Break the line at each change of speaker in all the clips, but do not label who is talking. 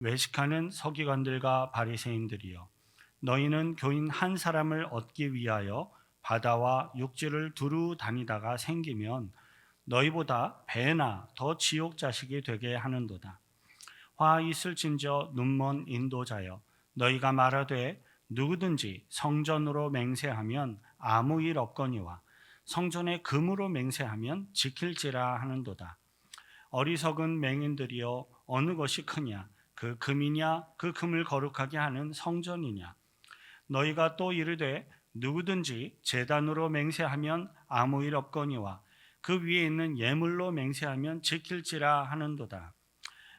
외식하는 서기관들과 바리새인들이여, 너희는 교인 한 사람을 얻기 위하여 바다와 육지를 두루 다니다가 생기면 너희보다 배나 더 지옥 자식이 되게 하는도다. 화 있을진저 눈먼 인도자여, 너희가 말하되 누구든지 성전으로 맹세하면 아무 일 없거니와 성전에 금으로 맹세하면 지킬지라 하는도다. 어리석은 맹인들이여, 어느 것이 크냐? 그 금이냐? 그 금을 거룩하게 하는 성전이냐? 너희가 또 이르되 누구든지 제단으로 맹세하면 아무 일 없거니와 그 위에 있는 예물로 맹세하면 지킬지라 하는도다.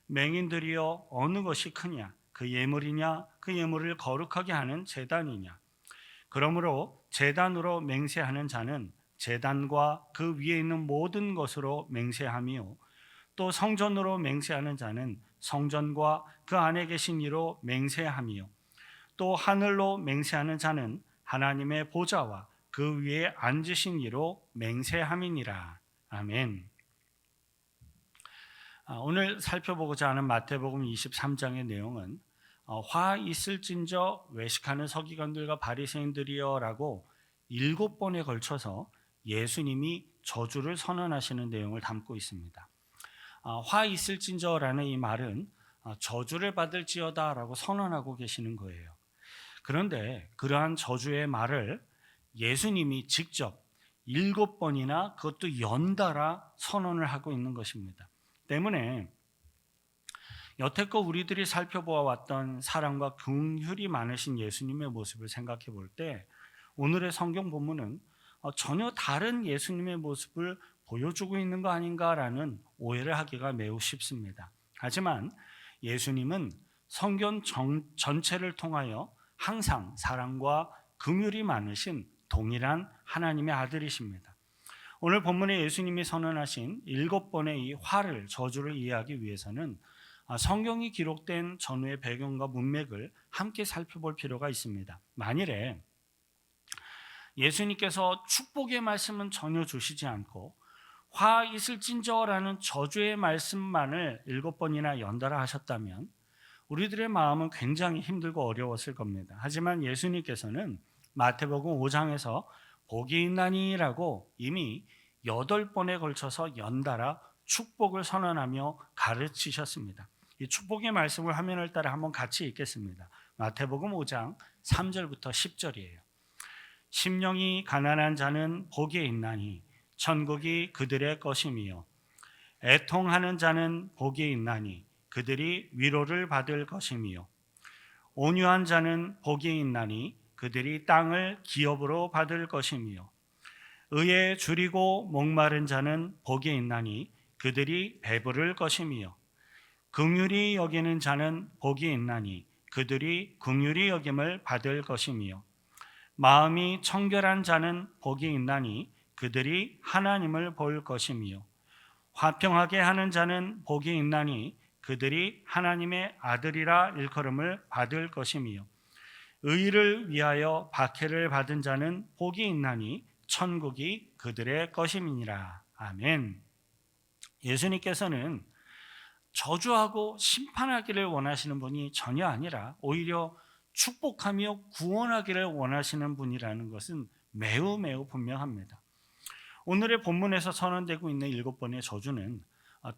맹인들이여, 어느 것이 크냐? 그 예물이냐? 그 예물을 거룩하게 하는 제단이냐? 그러므로 제단으로 맹세하는 자는 제단과 그 위에 있는 모든 것으로 맹세하며, 또 성전으로 맹세하는 자는 성전과 그 안에 계신 이로 맹세하며, 또 하늘로 맹세하는 자는 하나님의 보좌와 그 위에 앉으신 이로 맹세함이니라. 아멘. 오늘 살펴보고자 하는 마태복음 23장의 내용은 화 있을진저 외식하는 서기관들과 바리새인들이여라고 7번에 걸쳐서 예수님이 저주를 선언하시는 내용을 담고 있습니다. 화 있을진저라는 이 말은 저주를 받을지어다라고 선언하고 계시는 거예요. 그런데 그러한 저주의 말을 예수님이 직접 7번이나 그것도 연달아 선언을 하고 있는 것입니다. 때문에 여태껏 우리들이 살펴보아왔던 사랑과 긍휼이 많으신 예수님의 모습을 생각해 볼 때 오늘의 성경 본문은 전혀 다른 예수님의 모습을 보여주고 있는 거 아닌가라는 오해를 하기가 매우 쉽습니다. 하지만 예수님은 성경 전체를 통하여 항상 사랑과 긍휼이 많으신 동일한 하나님의 아들이십니다. 오늘 본문에 예수님이 선언하신 7번의 이 화를, 저주를 이해하기 위해서는 성경이 기록된 전후의 배경과 문맥을 함께 살펴볼 필요가 있습니다. 만일에 예수님께서 축복의 말씀은 전혀 주시지 않고 화 있을진저라는 저주의 말씀만을 7번이나 연달아 하셨다면 우리들의 마음은 굉장히 힘들고 어려웠을 겁니다. 하지만 예수님께서는 마태복음 5장에서 복이 있나니라고 이미 8번에 걸쳐서 연달아 축복을 선언하며 가르치셨습니다. 이 축복의 말씀을 화면을 따라 한번 같이 읽겠습니다. 마태복음 5장 3절부터 10절이에요. 심령이 가난한 자는 복이 있나니 천국이 그들의 것이며, 애통하는 자는 복이 있나니 그들이 위로를 받을 것이며, 온유한 자는 복이 있나니 그들이 땅을 기업으로 받을 것이며, 의에 줄이고 목마른 자는 복이 있나니 그들이 배부를 것이며, 긍휼히 여기는 자는 복이 있나니 그들이 긍휼히 여김을 받을 것이며, 마음이 청결한 자는 복이 있나니 그들이 하나님을 볼 것이며, 화평하게 하는 자는 복이 있나니 그들이 하나님의 아들이라 일컬음을 받을 것이며, 의를 위하여 박해를 받은 자는 복이 있나니 천국이 그들의 것임이니라. 아멘. 예수님께서는 저주하고 심판하기를 원하시는 분이 전혀 아니라 오히려 축복하며 구원하기를 원하시는 분이라는 것은 매우 분명합니다. 오늘의 본문에서 선언되고 있는 7번의 저주는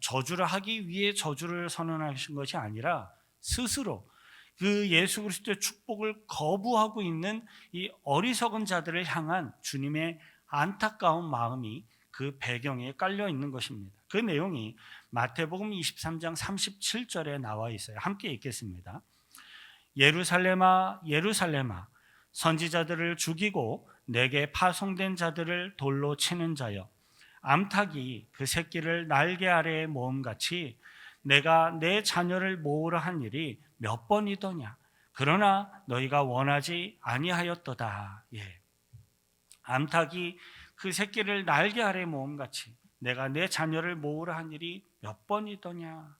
저주를 하기 위해 저주를 선언하신 것이 아니라 스스로 그 예수 그리스도의 축복을 거부하고 있는 이 어리석은 자들을 향한 주님의 안타까운 마음이 그 배경에 깔려 있는 것입니다. 그 내용이 마태복음 23장 37절에 나와 있어요. 함께 읽겠습니다. 예루살렘아 예루살렘아, 선지자들을 죽이고 내게 파송된 자들을 돌로 치는 자여, 암탉이 그 새끼를 날개 아래에 모음같이 내가 내 자녀를 모으려 한 일이 몇 번이더냐. 그러나 너희가 원하지 아니하였도다. 예. 암탉이 그 새끼를 날개 아래에 모음같이 내가 내 자녀를 모으려 한 일이 몇 번이더냐.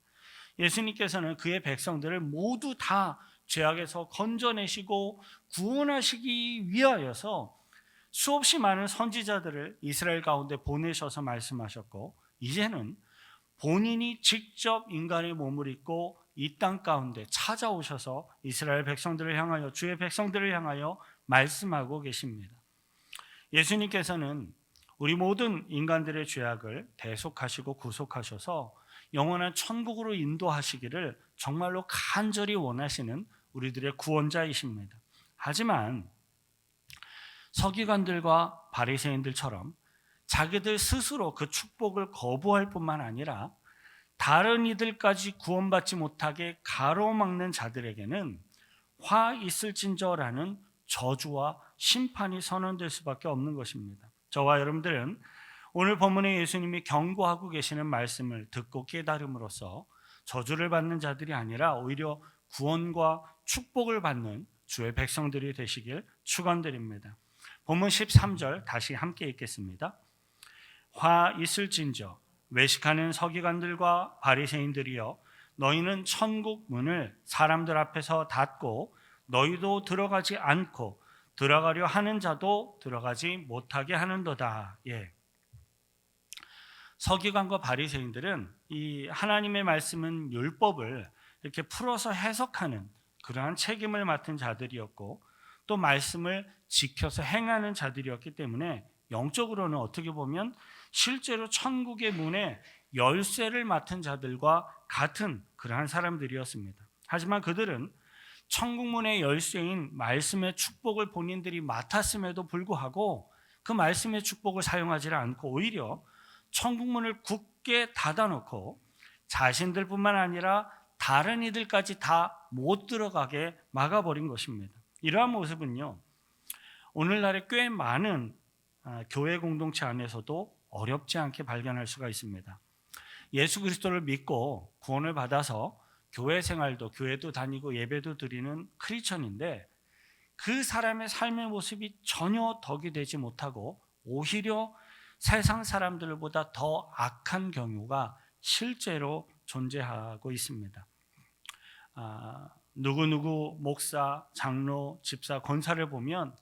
예수님께서는 그의 백성들을 모두 다 죄악에서 건져내시고 구원하시기 위하여서 수없이 많은 선지자들을 이스라엘 가운데 보내셔서 말씀하셨고, 이제는 본인이 직접 인간의 몸을 입고 이 땅 가운데 찾아오셔서 이스라엘 백성들을 향하여, 주의 백성들을 향하여 말씀하고 계십니다. 예수님께서는 우리 모든 인간들의 죄악을 대속하시고 구속하셔서 영원한 천국으로 인도하시기를 정말로 간절히 원하시는 우리들의 구원자이십니다. 하지만 서기관들과 바리새인들처럼 자기들 스스로 그 축복을 거부할 뿐만 아니라 다른 이들까지 구원받지 못하게 가로막는 자들에게는 화 있을진저라는 저주와 심판이 선언될 수밖에 없는 것입니다. 저와 여러분들은 오늘 본문에 예수님이 경고하고 계시는 말씀을 듣고 깨달음으로써 저주를 받는 자들이 아니라 오히려 구원과 축복을 받는 주의 백성들이 되시길 축원드립니다. 본문 13절 다시 함께 읽겠습니다. 화 있을진저 외식하는 서기관들과 바리새인들이여, 너희는 천국 문을 사람들 앞에서 닫고 너희도 들어가지 않고 들어가려 하는 자도 들어가지 못하게 하는도다. 서기관과 바리새인들은 이 하나님의 말씀은 율법을 이렇게 풀어서 해석하는 그러한 책임을 맡은 자들이었고, 또 말씀을 지켜서 행하는 자들이었기 때문에 영적으로는 어떻게 보면 실제로 천국의 문에 열쇠를 맡은 자들과 같은 그러한 사람들이었습니다. 하지만 그들은 천국 문의 열쇠인 말씀의 축복을 본인들이 맡았음에도 불구하고 그 말씀의 축복을 사용하지 않고 오히려 천국 문을 굳게 닫아놓고 자신들뿐만 아니라 다른 이들까지 다 못 들어가게 막아버린 것입니다. 이러한 모습은요, 오늘날에 꽤 많은 교회 공동체 안에서도 어렵지 않게 발견할 수가 있습니다. 예수 그리스도를 믿고 구원을 받아서 교회 생활도, 교회도 다니고 예배도 드리는 크리스천인데 그 사람의 삶의 모습이 전혀 덕이 되지 못하고 오히려 세상 사람들보다 더 악한 경우가 실제로 존재하고 있습니다. 누구누구 목사, 장로, 집사, 권사를 보면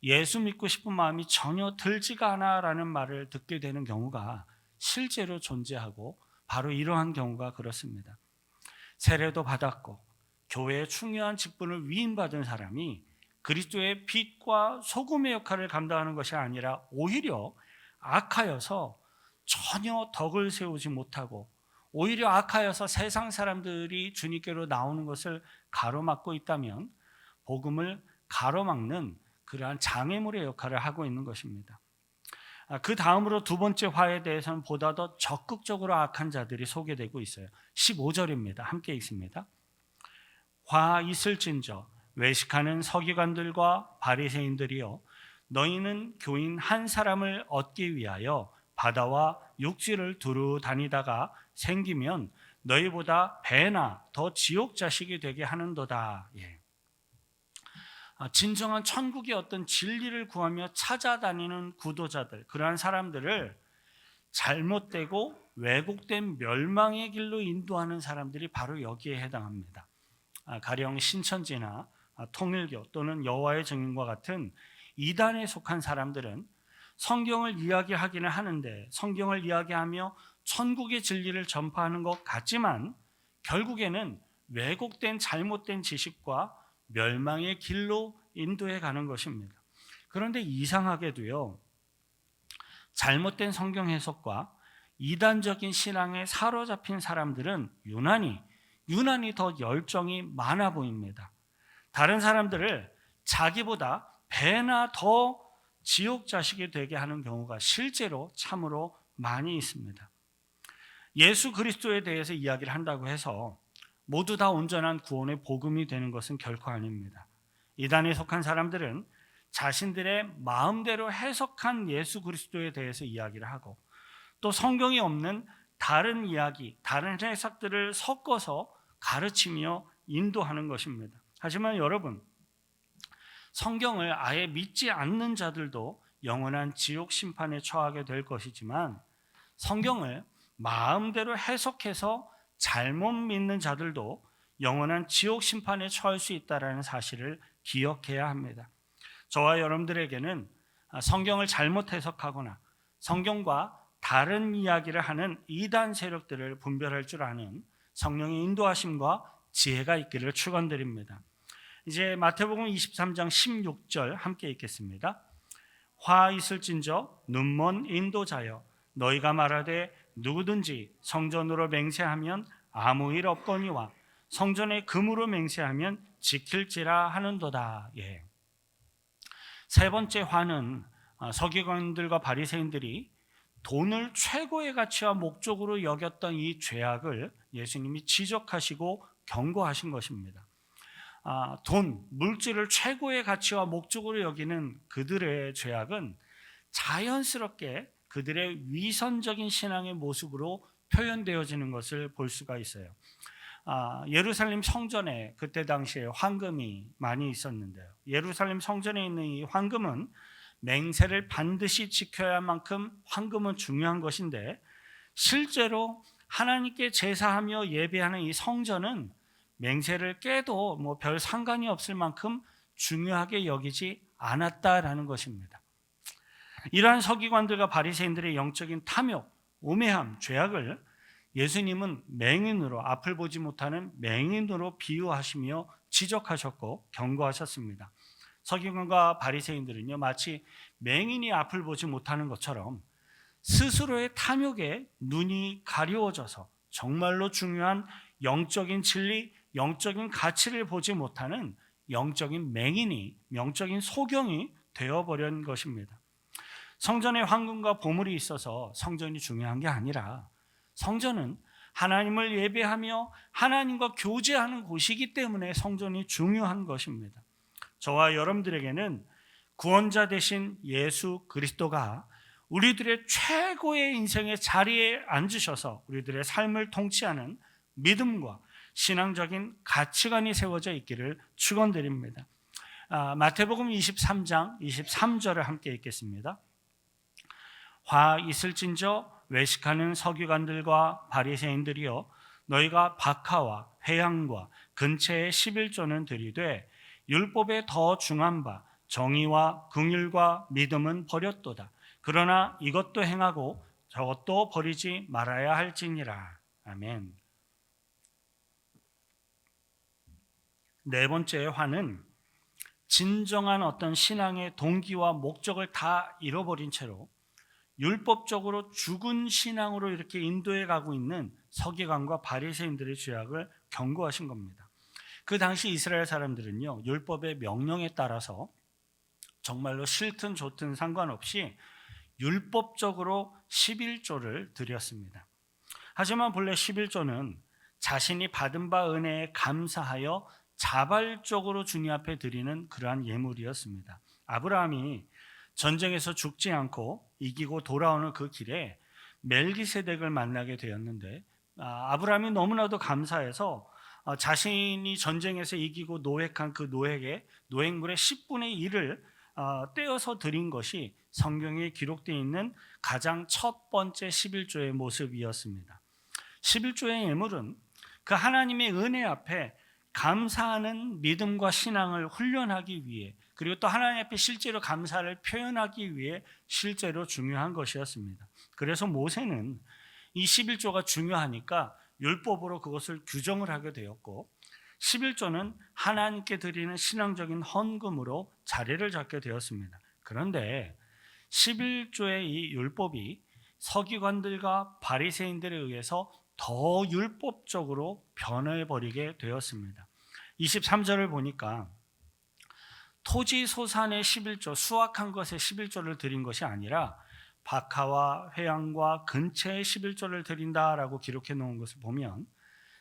예수 믿고 싶은 마음이 전혀 들지가 않아라는 말을 듣게 되는 경우가 실제로 존재하고 바로 이러한 경우가 그렇습니다. 세례도 받았고 교회의 중요한 직분을 위임받은 사람이 그리스도의 빛과 소금의 역할을 감당하는 것이 아니라 오히려 악하여서 전혀 덕을 세우지 못하고 오히려 악하여서 세상 사람들이 주님께로 나오는 것을 가로막고 있다면 복음을 가로막는 그러한 장애물의 역할을 하고 있는 것입니다. 그 다음으로 두 번째 화에 대해서는 보다 더 적극적으로 악한 자들이 소개되고 있어요. 15절입니다. 함께 읽습니다. 화 있을진저 외식하는 서기관들과 바리새인들이여, 너희는 교인 한 사람을 얻기 위하여 바다와 육지를 두루 다니다가 생기면 너희보다 배나 더 지옥 자식이 되게 하는도다. 진정한 천국의 어떤 진리를 구하며 찾아다니는 구도자들, 그러한 사람들을 잘못되고 왜곡된 멸망의 길로 인도하는 사람들이 바로 여기에 해당합니다. 가령 신천지나 통일교 또는 여호와의 증인과 같은 이단에 속한 사람들은 성경을 이야기하기는 하는데 성경을 이야기하며 천국의 진리를 전파하는 것 같지만 결국에는 왜곡된 잘못된 지식과 멸망의 길로 인도해 가는 것입니다. 그런데 이상하게도요, 잘못된 성경 해석과 이단적인 신앙에 사로잡힌 사람들은 유난히 더 열정이 많아 보입니다. 다른 사람들을 자기보다 배나 더 지옥 자식이 되게 하는 경우가 실제로 참으로 많이 있습니다. 예수 그리스도에 대해서 이야기를 한다고 해서 모두 다 온전한 구원의 복음이 되는 것은 결코 아닙니다. 이단에 속한 사람들은 자신들의 마음대로 해석한 예수 그리스도에 대해서 이야기를 하고 또 성경이 없는 다른 이야기, 다른 해석들을 섞어서 가르치며 인도하는 것입니다. 하지만 여러분, 성경을 아예 믿지 않는 자들도 영원한 지옥 심판에 처하게 될 것이지만 성경을 마음대로 해석해서 잘못 믿는 자들도 영원한 지옥 심판에 처할 수 있다는 사실을 기억해야 합니다. 저와 여러분들에게는 성경을 잘못 해석하거나 성경과 다른 이야기를 하는 이단 세력들을 분별할 줄 아는 성령의 인도하심과 지혜가 있기를 축원드립니다. 이제 마태복음 23장 16절 함께 읽겠습니다. 화 있을진저 눈먼 인도자여 너희가 말하되 누구든지 성전으로 맹세하면 아무 일 없거니와 성전에 금으로 맹세하면 지킬지라 하는도다. 예. 세 번째 화는 서기관들과 바리새인들이 돈을 최고의 가치와 목적으로 여겼던 이 죄악을 예수님이 지적하시고 경고하신 것입니다. 돈, 물질을 최고의 가치와 목적으로 여기는 그들의 죄악은 자연스럽게 그들의 위선적인 신앙의 모습으로 표현되어지는 것을 볼 수가 있어요. 예루살렘 성전에 그때 당시에 황금이 많이 있었는데요. 예루살렘 성전에 있는 이 황금은 맹세를 반드시 지켜야 할 만큼 황금은 중요한 것인데, 실제로 하나님께 제사하며 예배하는 이 성전은 맹세를 깨도 별 상관이 없을 만큼 중요하게 여기지 않았다라는 것입니다. 이러한 서기관들과 바리새인들의 영적인 탐욕, 우매함, 죄악을 예수님은 맹인으로, 앞을 보지 못하는 맹인으로 비유하시며 지적하셨고 경고하셨습니다. 서기관과 바리새인들은요, 마치 맹인이 앞을 보지 못하는 것처럼 스스로의 탐욕에 눈이 가려워져서 정말로 중요한 영적인 진리, 영적인 가치를 보지 못하는 영적인 맹인이, 영적인 소경이 되어버린 것입니다. 성전에 황금과 보물이 있어서 성전이 중요한 게 아니라, 성전은 하나님을 예배하며 하나님과 교제하는 곳이기 때문에 성전이 중요한 것입니다. 저와 여러분들에게는 구원자 되신 예수 그리스도가 우리들의 최고의 인생의 자리에 앉으셔서 우리들의 삶을 통치하는 믿음과 신앙적인 가치관이 세워져 있기를 축원드립니다. 마태복음 23장 23절을 함께 읽겠습니다. 화 있을진저 외식하는 서기관들과 바리새인들이여 너희가 박하와 회향과 근체의 11조는 들이되 율법에 더 중한 바 정의와 긍휼과 믿음은 버렸도다. 그러나 이것도 행하고 저것도 버리지 말아야 할지니라. 아멘. 네 번째 화는 진정한 어떤 신앙의 동기와 목적을 다 잃어버린 채로 율법적으로 죽은 신앙으로 이렇게 인도해 가고 있는 서기관과 바리새인들의 죄악을 경고하신 겁니다. 그 당시 이스라엘 사람들은요, 율법의 명령에 따라서 정말로 싫든 좋든 상관없이 율법적으로 11조를 드렸습니다. 하지만 본래 11조는 자신이 받은 바 은혜에 감사하여 자발적으로 주님 앞에 드리는 그러한 예물이었습니다. 아브라함이 전쟁에서 죽지 않고 이기고 돌아오는 그 길에 멜기세덱을 만나게 되었는데, 아브라함이 너무나도 감사해서 자신이 전쟁에서 이기고 노획한 그 노획의 노획물의 10분의 1을 떼어서 드린 것이 성경에 기록되어 있는 가장 첫 번째 11조의 모습이었습니다. 11조의 예물은 그 하나님의 은혜 앞에 감사하는 믿음과 신앙을 훈련하기 위해, 그리고 또 하나님 앞에 실제로 감사를 표현하기 위해 실제로 중요한 것이었습니다. 그래서 모세는 이 11조가 중요하니까 율법으로 그것을 규정을 하게 되었고, 11조는 하나님께 드리는 신앙적인 헌금으로 자리를 잡게 되었습니다. 그런데 11조의 이 율법이 서기관들과 바리새인들에 의해서 더 율법적으로 변해버리게 되었습니다. 23절을 보니까 토지 소산의 11조, 수확한 것의 11조를 드린 것이 아니라 박하와 회향과 근체의 11조를 드린다라고 기록해 놓은 것을 보면,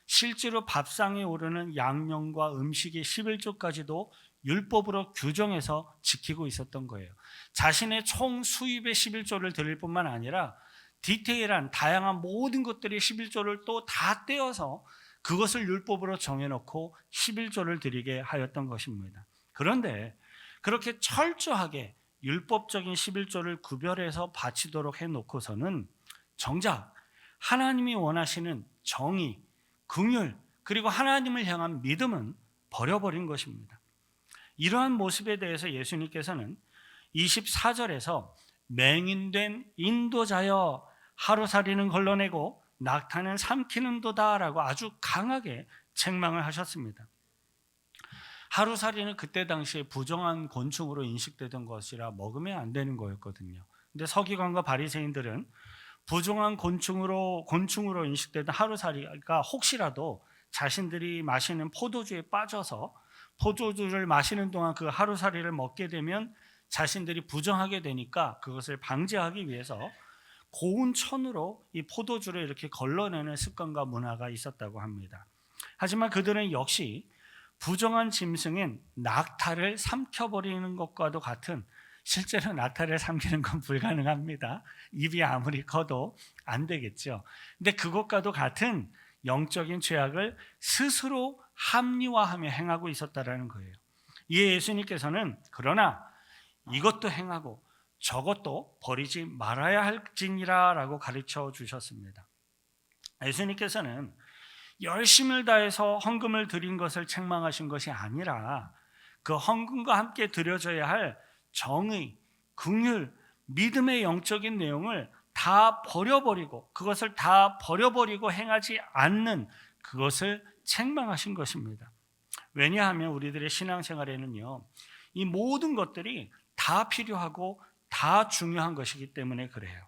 실제로 밥상에 오르는 양념과 음식의 11조까지도 율법으로 규정해서 지키고 있었던 거예요. 자신의 총 수입의 11조를 드릴 뿐만 아니라 디테일한 다양한 모든 것들의 11조를 또 다 떼어서 그것을 율법으로 정해놓고 11조를 드리게 하였던 것입니다. 그런데 그렇게 철저하게 율법적인 11조를 구별해서 바치도록 해놓고서는 정작 하나님이 원하시는 정의, 긍휼, 그리고 하나님을 향한 믿음은 버려버린 것입니다. 이러한 모습에 대해서 예수님께서는 24절에서 맹인된 인도자여 하루살이는 걸러내고 낙타는 삼키는도다 라고 아주 강하게 책망을 하셨습니다. 하루살이는 그때 당시에 부정한 곤충으로 인식되던 것이라 먹으면 안 되는 거였거든요. 근데 서기관과 바리새인들은 부정한 곤충으로 인식되던 하루살이가 혹시라도 자신들이 마시는 포도주에 빠져서 포도주를 마시는 동안 그 하루살이를 먹게 되면 자신들이 부정하게 되니까 그것을 방지하기 위해서 고운 천으로 이 포도주를 이렇게 걸러내는 습관과 문화가 있었다고 합니다. 하지만 그들은 역시 부정한 짐승인 낙타를 삼켜버리는 것과도 같은, 실제로 낙타를 삼키는 건 불가능합니다. 입이 아무리 커도 안 되겠죠. 근데 그것과도 같은 영적인 죄악을 스스로 합리화하며 행하고 있었다라는 거예요. 이에 예수님께서는 그러나 이것도 행하고 저것도 버리지 말아야 할지니라 라고 가르쳐 주셨습니다. 예수님께서는 열심을 다해서 헌금을 드린 것을 책망하신 것이 아니라 그 헌금과 함께 드려져야 할 정의, 긍휼, 믿음의 영적인 내용을 다 버려버리고 그것을 다 버려버리고 행하지 않는 그것을 책망하신 것입니다. 왜냐하면 우리들의 신앙생활에는요, 이 모든 것들이 다 필요하고 다 중요한 것이기 때문에 그래요.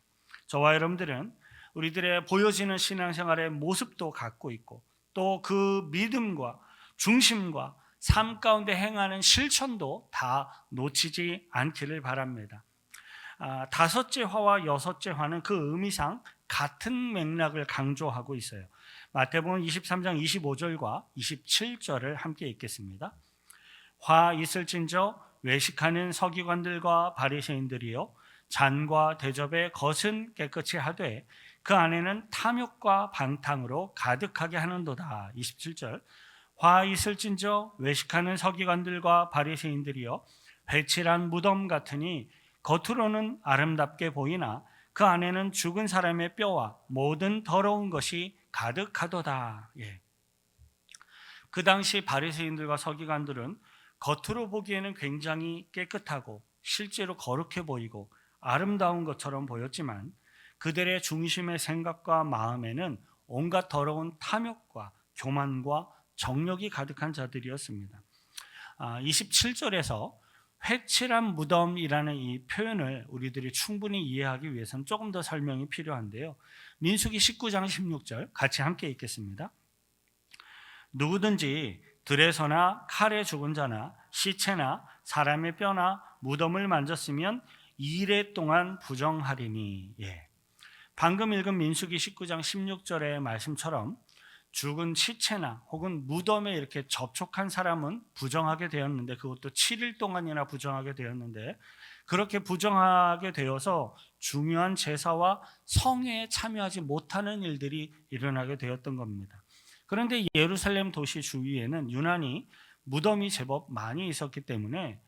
저와 여러분들은 우리들의 보여지는 신앙생활의 모습도 갖고 있고 또 그 믿음과 중심과 삶 가운데 행하는 실천도 다 놓치지 않기를 바랍니다. 다섯째 화와 여섯째 화는 그 의미상 같은 맥락을 강조하고 있어요. 마태복음 23장 25절과 27절을 함께 읽겠습니다. 화 있을진저 외식하는 서기관들과 바리새인들이요 잔과 대접의 겉은 깨끗이 하되 그 안에는 탐욕과 방탕으로 가득하게 하는도다. 27절 화 있을진저 외식하는 서기관들과 바리새인들이여 회칠한 무덤 같으니 겉으로는 아름답게 보이나 그 안에는 죽은 사람의 뼈와 모든 더러운 것이 가득하도다. 그 당시 바리새인들과 서기관들은 겉으로 보기에는 굉장히 깨끗하고 실제로 거룩해 보이고 아름다운 것처럼 보였지만 그들의 중심의 생각과 마음에는 온갖 더러운 탐욕과 교만과 정욕이 가득한 자들이었습니다. 27절에서 회칠한 무덤이라는 이 표현을 우리들이 충분히 이해하기 위해서는 조금 더 설명이 필요한데요. 민수기 19장 16절 같이 함께 읽겠습니다. 누구든지 들에서나 칼에 죽은 자나 시체나 사람의 뼈나 무덤을 만졌으면 2일 동안 부정하리니. 방금 읽은 민수기 19장 16절의 말씀처럼 죽은 시체나 혹은 무덤에 이렇게 접촉한 사람은 부정하게 되었는데 그것도 7일 동안이나 부정하게 되었는데 그렇게 부정하게 되어서 중요한 제사와 성회에 참여하지 못하는 일들이 일어나게 되었던 겁니다. 그런데 예루살렘 도시 주위에는 유난히 무덤이 제법 많이 있었기 때문에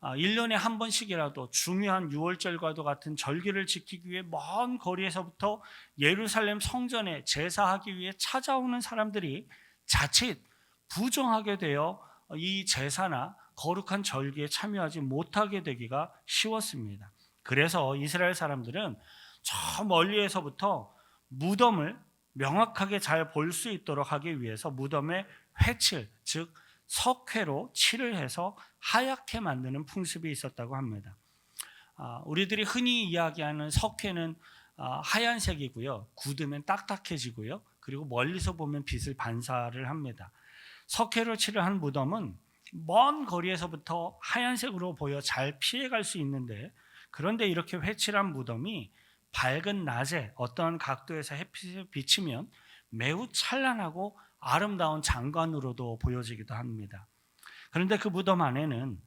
1년에 한 번씩이라도 중요한 유월절과도 같은 절기를 지키기 위해 먼 거리에서부터 예루살렘 성전에 제사하기 위해 찾아오는 사람들이 자칫 부정하게 되어 이 제사나 거룩한 절기에 참여하지 못하게 되기가 쉬웠습니다. 그래서 이스라엘 사람들은 저 멀리에서부터 무덤을 명확하게 잘 볼 수 있도록 하기 위해서 무덤에 회칠, 즉 석회로 칠을 해서 하얗게 만드는 풍습이 있었다고 합니다. 우리들이 흔히 이야기하는 석회는 하얀색이고요. 굳으면 딱딱해지고요. 그리고 멀리서 보면 빛을 반사를 합니다. 석회로 칠을 한 무덤은 먼 거리에서부터 하얀색으로 보여 잘 피해갈 수 있는데 그런데 이렇게 회칠한 무덤이 밝은 낮에 어떤 각도에서 햇빛에 비치면 매우 찬란하고 아름다운 장관으로도 보여지기도 합니다. 그런데 그 무덤 안에는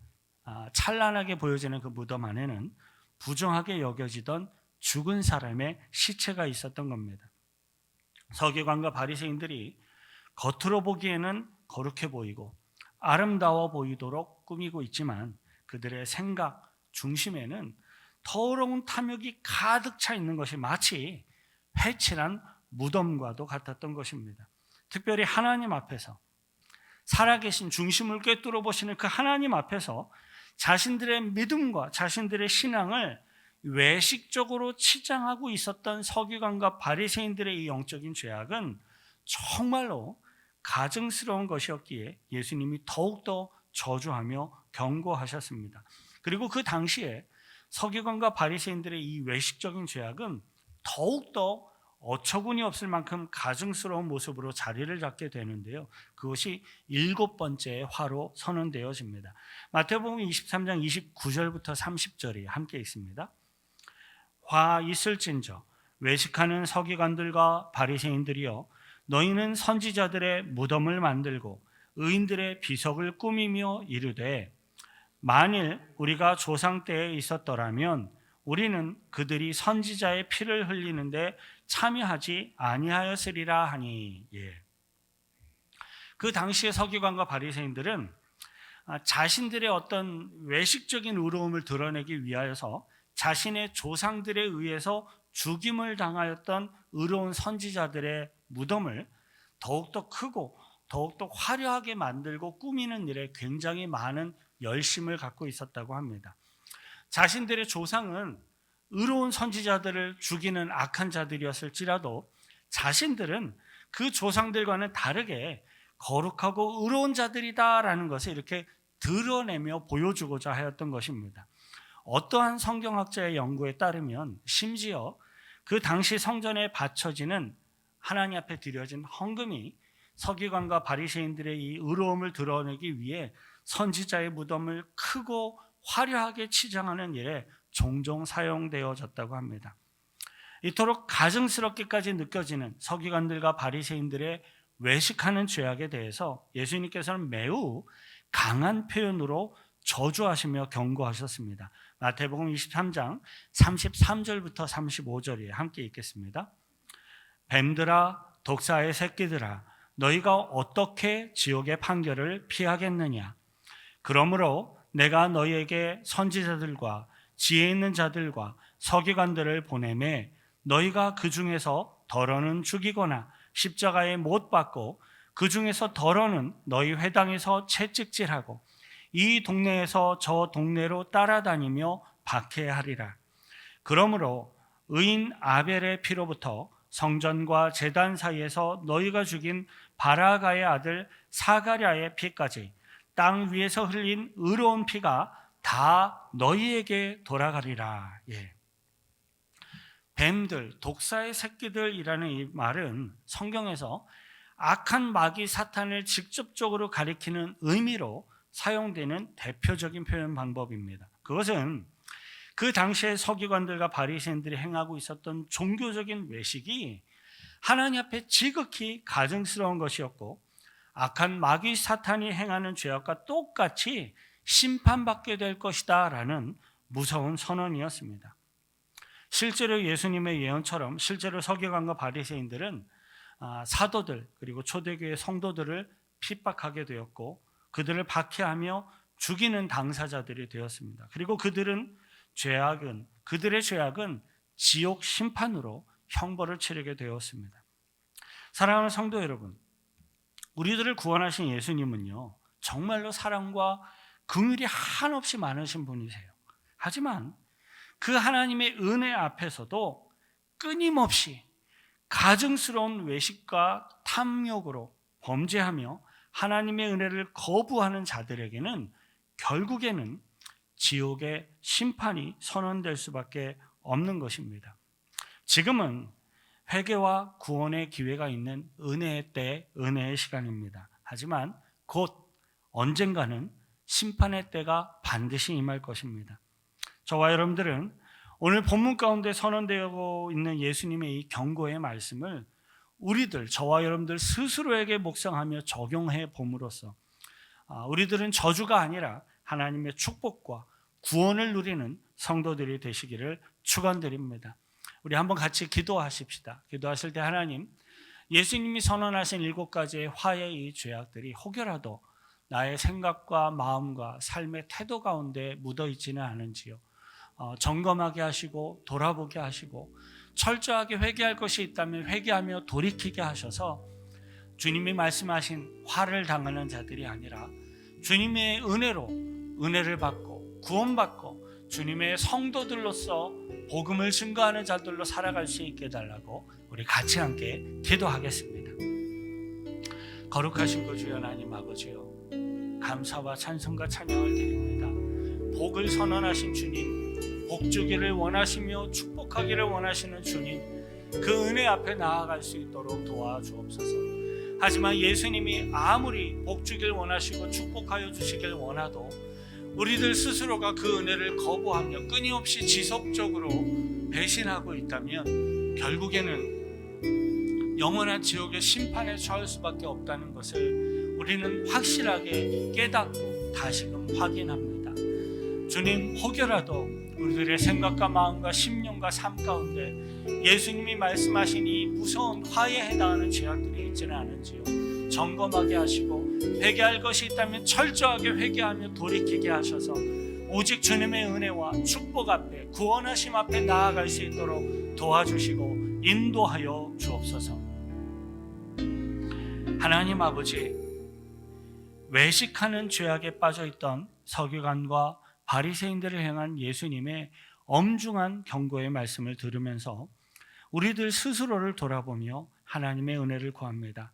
찬란하게 보여지는 그 무덤 안에는 부정하게 여겨지던 죽은 사람의 시체가 있었던 겁니다. 서기관과 바리새인들이 겉으로 보기에는 거룩해 보이고 아름다워 보이도록 꾸미고 있지만 그들의 생각 중심에는 더러운 탐욕이 가득 차 있는 것이 마치 회칠한 무덤과도 같았던 것입니다. 특별히 하나님 앞에서 살아계신 중심을 꿰뚫어 보시는 그 하나님 앞에서 자신들의 믿음과 자신들의 신앙을 외식적으로 치장하고 있었던 서기관과 바리새인들의 이 영적인 죄악은 정말로 가증스러운 것이었기에 예수님이 더욱더 저주하며 경고하셨습니다. 그리고 그 당시에 서기관과 바리새인들의 이 외식적인 죄악은 더욱더 어처구니 없을 만큼 가증스러운 모습으로 자리를 잡게 되는데요. 그것이 7번째 화로 선언되어집니다. 마태복음 23장 29절부터 30절이 함께 있습니다. 화 있을진저 외식하는 서기관들과 바리새인들이여, 너희는 선지자들의 무덤을 만들고 의인들의 비석을 꾸미며 이르되, 만일 우리가 조상 때에 있었더라면 우리는 그들이 선지자의 피를 흘리는데 참여하지 아니하였으리라 하니. 그 당시의 서기관과 바리새인들은 자신들의 어떤 외식적인 의로움을 드러내기 위하여서 자신의 조상들에 의해서 죽임을 당하였던 의로운 선지자들의 무덤을 더욱더 크고 더욱더 화려하게 만들고 꾸미는 일에 굉장히 많은 열심을 갖고 있었다고 합니다. 자신들의 조상은 의로운 선지자들을 죽이는 악한 자들이었을지라도 자신들은 그 조상들과는 다르게 거룩하고 의로운 자들이다라는 것을 이렇게 드러내며 보여주고자 하였던 것입니다. 어떠한 성경학자의 연구에 따르면 심지어 그 당시 성전에 바쳐지는 하나님 앞에 드려진 헌금이 서기관과 바리새인들의 이 의로움을 드러내기 위해 선지자의 무덤을 크고 화려하게 치장하는 일에 종종 사용되어졌다고 합니다. 이토록 가증스럽게까지 느껴지는 서기관들과 바리새인들의 외식하는 죄악에 대해서 예수님께서는 매우 강한 표현으로 저주하시며 경고하셨습니다. 마태복음 23장 33절부터 35절에 함께 읽겠습니다. 뱀들아, 독사의 새끼들아, 너희가 어떻게 지옥의 판결을 피하겠느냐? 그러므로 내가 너희에게 선지자들과 지혜 있는 자들과 서기관들을 보내매 너희가 그 중에서 덜어는 죽이거나 십자가에 못 박고 그 중에서 덜어는 너희 회당에서 채찍질하고 이 동네에서 저 동네로 따라다니며 박해하리라. 그러므로 의인 아벨의 피로부터 성전과 제단 사이에서 너희가 죽인 바라가의 아들 사가랴의 피까지 땅 위에서 흘린 의로운 피가 다 너희에게 돌아가리라. 뱀들, 독사의 새끼들이라는 이 말은 성경에서 악한 마귀 사탄을 직접적으로 가리키는 의미로 사용되는 대표적인 표현 방법입니다. 그것은 그 당시에 서기관들과 바리새인들이 행하고 있었던 종교적인 외식이 하나님 앞에 지극히 가증스러운 것이었고 악한 마귀 사탄이 행하는 죄악과 똑같이 심판받게 될 것이다 라는 무서운 선언이었습니다. 실제로 예수님의 예언처럼 실제로 서기관과 바리새인들은 사도들 그리고 초대교회 성도들을 핍박하게 되었고 그들을 박해하며 죽이는 당사자들이 되었습니다. 그리고 그들의 죄악은 지옥 심판으로 형벌을 치르게 되었습니다. 사랑하는 성도 여러분, 우리들을 구원하신 예수님은요 정말로 사랑과 긍휼이 한없이 많으신 분이세요. 하지만 그 하나님의 은혜 앞에서도 끊임없이 가증스러운 외식과 탐욕으로 범죄하며 하나님의 은혜를 거부하는 자들에게는 결국에는 지옥의 심판이 선언될 수밖에 없는 것입니다. 지금은 회개와 구원의 기회가 있는 은혜의 때, 은혜의 시간입니다. 하지만 곧 언젠가는 심판의 때가 반드시 임할 것입니다. 저와 여러분들은 오늘 본문 가운데 선언되고 있는 예수님의 이 경고의 말씀을 우리들, 저와 여러분들 스스로에게 묵상하며 적용해 봄으로써 우리들은 저주가 아니라 하나님의 축복과 구원을 누리는 성도들이 되시기를 축원드립니다. 우리 한번 같이 기도하십시다. 기도하실 때 하나님, 예수님이 선언하신 7가지의 화의 이 죄악들이 혹여라도 나의 생각과 마음과 삶의 태도 가운데 묻어있지는 않은지요. 점검하게 하시고 돌아보게 하시고 철저하게 회개할 것이 있다면 회개하며 돌이키게 하셔서 주님이 말씀하신 화를 당하는 자들이 아니라 주님의 은혜로 은혜를 받고 구원받고 주님의 성도들로서 복음을 증거하는 자들로 살아갈 수 있게 해달라고 우리 같이 함께 기도하겠습니다. 거룩하신 그 주여 하나님 아버지요, 감사와 찬송과 찬양을 드립니다. 복을 선언하신 주님, 복 주기를 원하시며 축복하기를 원하시는 주님, 그 은혜 앞에 나아갈 수 있도록 도와주옵소서. 하지만 예수님이 아무리 복 주길 원하시고 축복하여 주시길 원하도 우리들 스스로가 그 은혜를 거부하며 끊임없이 지속적으로 배신하고 있다면 결국에는 영원한 지옥의 심판에 처할 수밖에 없다는 것을 우리는 확실하게 깨닫고 다시금 확인합니다. 주님, 혹여라도 우리들의 생각과 마음과 심령과 삶 가운데 예수님이 말씀하신 이 무서운 화에 해당하는 죄악들이 있지는 않은지요, 점검하게 하시고 회개할 것이 있다면 철저하게 회개하며 돌이키게 하셔서 오직 주님의 은혜와 축복 앞에, 구원하심 앞에 나아갈 수 있도록 도와주시고 인도하여 주옵소서. 하나님 아버지, 외식하는 죄악에 빠져있던 서기관과 바리새인들을 향한 예수님의 엄중한 경고의 말씀을 들으면서 우리들 스스로를 돌아보며 하나님의 은혜를 구합니다.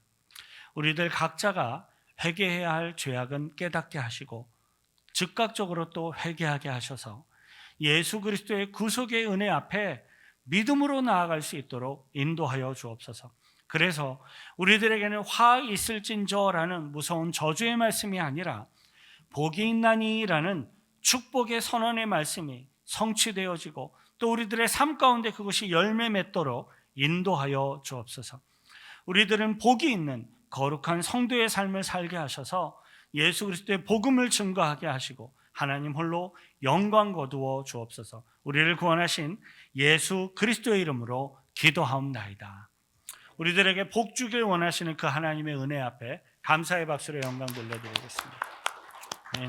우리들 각자가 회개해야 할 죄악은 깨닫게 하시고 즉각적으로 또 회개하게 하셔서 예수 그리스도의 구속의 은혜 앞에 믿음으로 나아갈 수 있도록 인도하여 주옵소서. 그래서 우리들에게는 화 있을진저라는 무서운 저주의 말씀이 아니라 복이 있나니라는 축복의 선언의 말씀이 성취되어지고 또 우리들의 삶 가운데 그것이 열매 맺도록 인도하여 주옵소서. 우리들은 복이 있는 거룩한 성도의 삶을 살게 하셔서 예수 그리스도의 복음을 증거하게 하시고 하나님 홀로 영광 거두어 주옵소서. 우리를 구원하신 예수 그리스도의 이름으로 기도하옵나이다. 우리들에게 복 주길 원하시는 그 하나님의 은혜 앞에 감사의 박수로 영광 돌려드리겠습니다.